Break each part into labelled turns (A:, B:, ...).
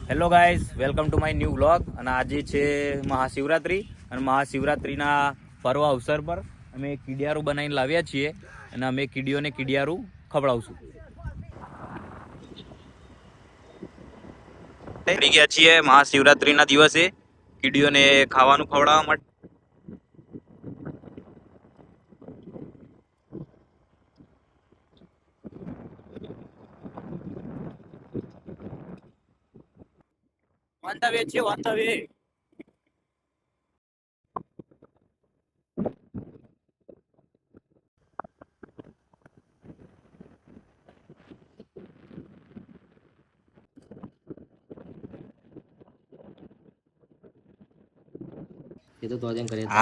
A: Hello guys, welcome to my new vlog. અને આજે છે મહાશિવરાત્રિ અને મહાશિવરાત્રિના પર્વ અવસર પર અમે કીડિયારું બનાવીને લાવ્યા છીએ અને અમે કીડીઓને કીડિયારું ખવડાવશું. આવી ગયા છીએ મહાશિવરાત્રિના દિવસે કીડીઓને ખાવાનું ખવડાવવા માટે. વાંતાવે છે વાંતાવે.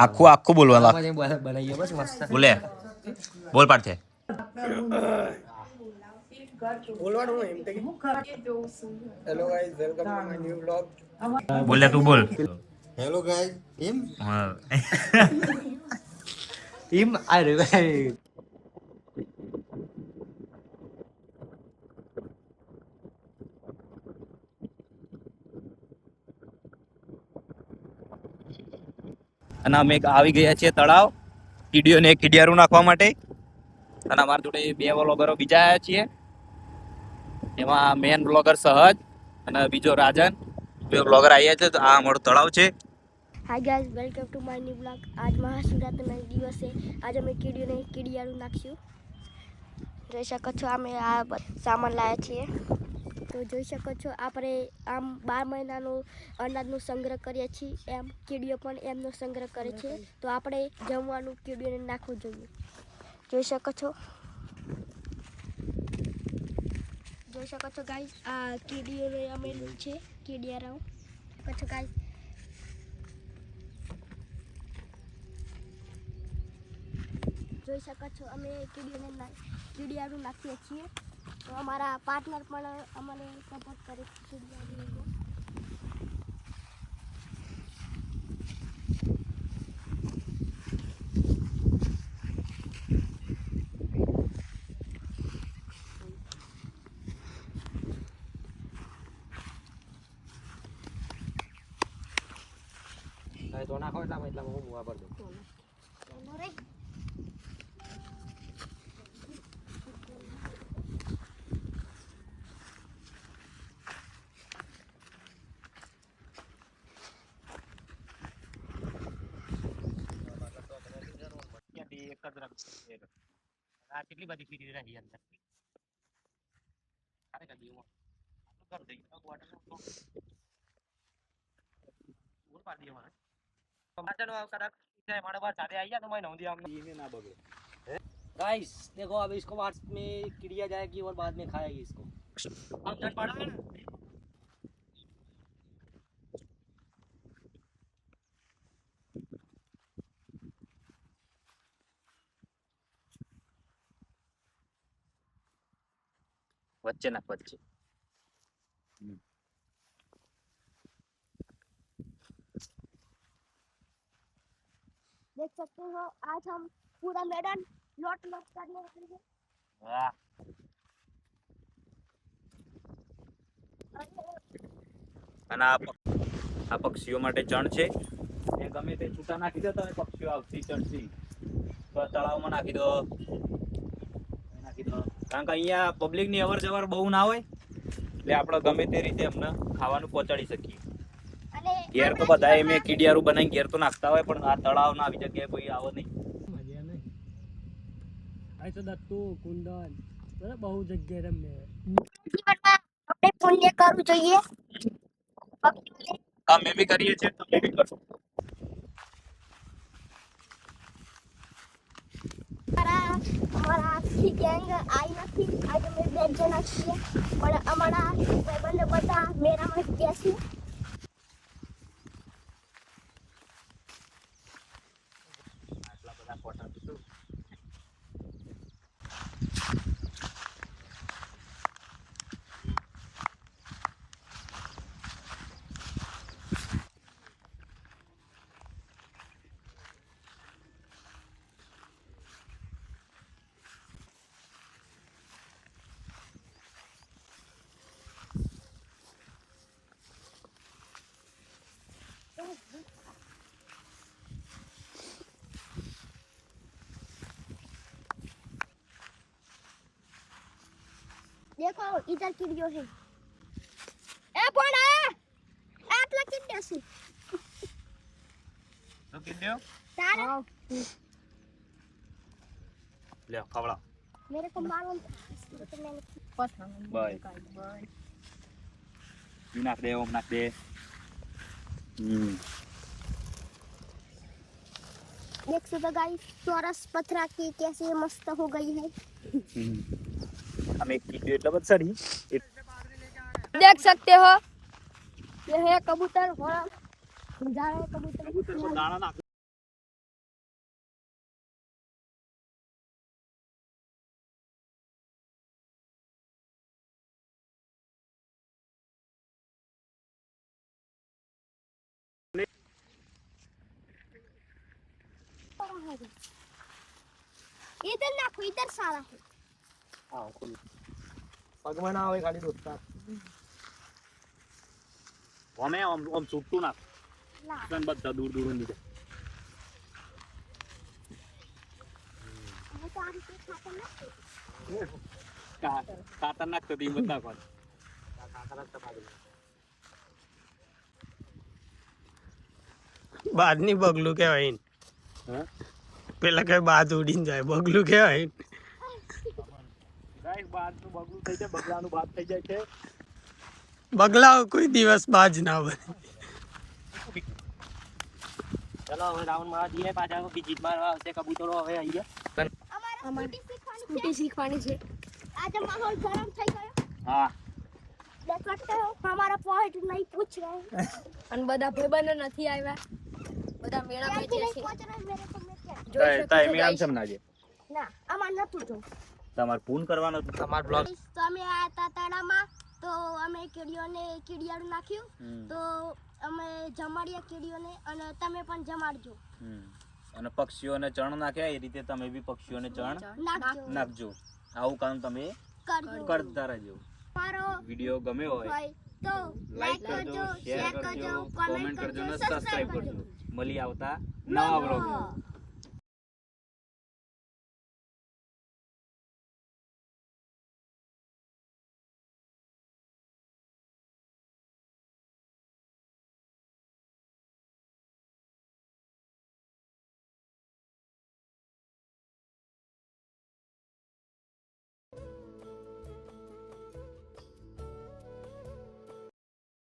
A: આખું આખું બોલવાનું બોલે બોલ પાડશે
B: hello guys, welcome to my new vlog.
A: બોલે તું બોલ.
B: Hello guys,
C: Im ada baik.
A: અને અમે આવી ગયા છીએ તળાવ કીડીઓને કીડિયારું નાખવા માટે. અને અમારા જોડે બે વ્લોગરો બીજા આવ્યા છીએ. એમાં મેન બ્લોગર સહજ અને બીજો રાજન, બે બ્લોગર આવ્યા છે. તો આ અમારું તળાવ છે.
D: Hi guys, welcome to my new blog. આજ મહાશિવરાત્રિના દિવસે આજે અમે કીડીઓને કીડિયારું નાખશું. જોઈ શકો છો અમે આ સામાન લાવ્યા છીએ. તો જોઈ શકો છો આપણે આમ 12 મહિનાનો અનાજનો સંગ્રહ કરીએ છીએ, એમ કીડીઓ પણ એમનો સંગ્રહ કરે છે. તો આપણે જમવાનું કીડીઓને નાખવું જોઈએ. જોઈ શકો છો ગાઈઝ, આ કીડીઓને અમે છે કીડિયારાઓ. શકો ગાઈઝ, જોઈ શકો છો અમે કીડીઓને કીડિયારું નાખીએ છીએ. તો અમારા પાર્ટનર પણ અમને સપોર્ટ કરે છે કીડિયારું.
C: તો નાખો એટલા હું વાપર દઉં.
A: કેટલી બધી કીડી રહી અંદર.
C: गाइस देखो, अब इसको बाद में चिड़िया जाएगी और बाद में खाएगी इसको.
A: વચ્ચે નાખ વચ્ચે.
D: देख सकते हो आज हम पूरा मैदान लौट करने वाले हैं.
A: વાહ. અને આ પક્ષીઓ માટે ચણ છે. એ ગમે તે છૂટા નાખી દો તો પક્ષીઓ આવતી ચડતી. તો તળાવમાં નાખી દો. કારણ કે અહીંયા પબ્લિકની અવર જવર બહુ ના હોય, એટલે આપણે ગમે તે રીતે એમને ખાવાનું પહોંચાડી શકીએ. ઘેર તો બધા મેં કીડિયારું બનાવીને ઘેર તો નાખતા હોય, પણ આ તળાવ ના આવી જગ્યાએ કોઈ આવો નહીં.
E: તો દત્તુ કુંદન બહુ જગ્યાએ રમે.
D: જીવનમાં આપણે પુણ્ય કરવું જોઈએ.
A: અમે બી કરીએ છીએ, તમે બી કરશો.
D: અમારા આખી ગેંગ આવી નથી. આજે અમે 2 જણા છીએ, પણ અમારા ભાઈબંધો બધા મેળામાં ગયા છે.
A: આટલા બધા ફોટા શું
D: देखो इधर कीड़ियो है ए पोड़ा आटला कीड़िया છે
A: શું કીધું
D: તારે
A: લ્યો ખવડાવ
D: मेरे को मालूम था तो मैंने
A: બાય નાખ દે ઓમ નાખ દે
D: देख सकते गाइस चौरस पत्थरा की कैसे मस्त हो गई है
A: અમે કીધું એટલે બધ સડી
D: देख सकते हो ये है कबूतर और जा रहे कबूतर
A: કબૂતર પર દાણા નાખ
D: इधर नाखो इधर सारा है
C: હા ખોલું પગમાં ના આવે ખાલી દોસ્તા
A: અમે આમ આમ છૂટતું નાખ
D: ला
A: તન બધા દૂર દૂર નીકળે
D: वो तो आगे से खाता ना
A: કાતર નાખતો તી બધા કોણ
B: બાદની બગલું કહેવાય એને.
A: હા
B: પેલા કઈ બાદ ઉડીને જાય બગલું કહેવાય એને.
A: ગાઈસ બાદ નું બગલું થઈ જાય બગલાનું બાદ થઈ જાય છે
B: બગલા કોઈ દિવસ બાજ ના બને.
C: ચલો હવે રાઉન્ડ મારવા જઈએ પાછા બીજી મારવા આવશે કબૂતરો હવે આવી ગયા
D: हमारा स्कूटी सीखवानी है आज माहौल गरम થઈ ગયો
A: હા
D: देख सकते हो हमारा पॉइंट नहीं पूछ रहे हैं
E: અને બધા ભાઈબંધો નથી આવ્યા બધા મેળામાં
D: कैसे
E: જે
D: नहीं
E: છે
D: पूछ रहे मेरे को मैं क्या
E: જોઈ શકો
A: તાય
E: છો
A: મેળામ
E: guys.
A: સમ ના જે
D: ના અમાર નતું જો
A: તમાર પૂન કરવાનો હતું
C: તમાર બ્લોગ
D: તો અમે આયા હતા તળામાં તો અમે કીડીઓને કીડિયાળું નાખ્યું તો અમે જમાડ્યા કીડીઓને અને તમે પણ જમાડજો
A: અને પક્ષીઓને ચણ નાખ્યા એ રીતે તમે બી પક્ષીઓને ચણ
D: નાખજો
A: નાખજો આવું કામ તમે
D: કરજો
A: કરતા રહેજો
D: મારો
A: વિડિયો ગમ્યો હોય
D: હોય તો
A: લાઈક કરજો શેર કરજો કોમેન્ટ કરજો અને સબસ્ક્રાઇબ કરજો મળી આવતા નવા બ્લોગ